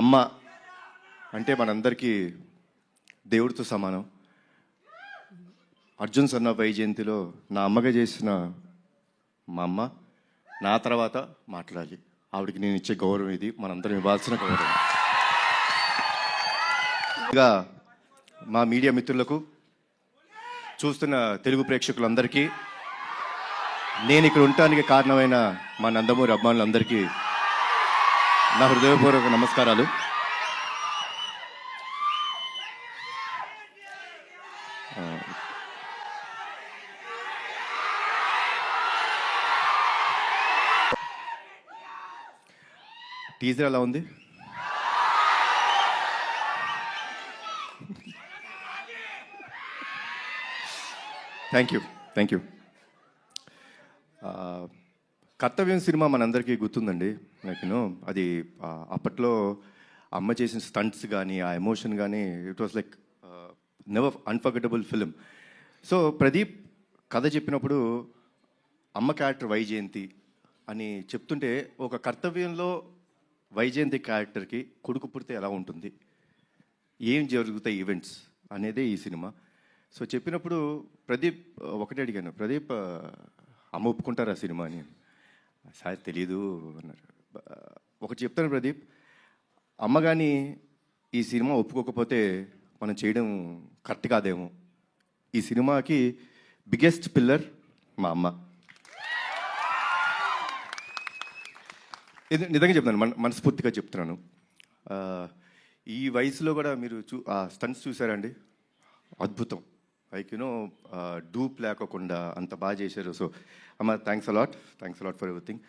అమ్మ అంటే మనందరికీ దేవుడితో సమానం. అర్జున్ సన్న వైజయంతిలో నా అమ్మగా చేసిన మా అమ్మ నా తర్వాత మాట్లాడాలి. ఆవిడకి నేను ఇచ్చే గౌరవం ఇది, మనందరం ఇవ్వాల్సిన గౌరవం. ఇంకా మా మీడియా మిత్రులకు, చూస్తున్న తెలుగు ప్రేక్షకులందరికీ, నేను ఇక్కడ ఉండటానికి కారణమైన మా నందమూరి అభిమానులందరికీ నా హృదయపూర్వక నమస్కారాలు. టీజర్ ఎలా ఉంది? Thank you. కర్తవ్యం సినిమా మనందరికీ గుర్తుందండి. నేను అది అప్పట్లో అమ్మ చేసిన స్టంట్స్ కానీ, ఆ ఎమోషన్ కానీ, it was like never unforgettable film. So Pradeep కథ చెప్పినప్పుడు అమ్మ క్యారెక్టర్ వైజయంతి అని చెప్తుంటే, ఒక కర్తవ్యంలో వైజయంతి క్యారెక్టర్కి కొడుకు పుడితే ఎలా ఉంటుంది, ఏం జరుగుతాయి ఈవెంట్స్ అనేదే ఈ సినిమా. సో చెప్పినప్పుడు ప్రదీప్ ఒకటే అడిగాను, ప్రదీప్ అమ్మ ఒప్పుకుంటారా సినిమా అని. సార్ తెలీదు అన్నారు. ఒకటి చెప్తాను ప్రదీప్, అమ్మ కానీ ఈ సినిమా ఒప్పుకోకపోతే మనం చేయడం కరెక్ట్ కాదేమో. ఈ సినిమాకి బిగ్గెస్ట్ పిల్లర్ మా అమ్మ. ఇది నిజంగా చెప్తున్నాను, మనస్ఫూర్తిగా చెప్తున్నాను. ఈ వయసులో కూడా మీరు స్టంట్స్ చూసారండి, అద్భుతం. లైక్ యూనో డూప్ లేకోకుండా అంత బాగా చేశారు. సో అమ్మ, థ్యాంక్స్ అలాట్ ఫర్ ఎవ్రీథింగ్.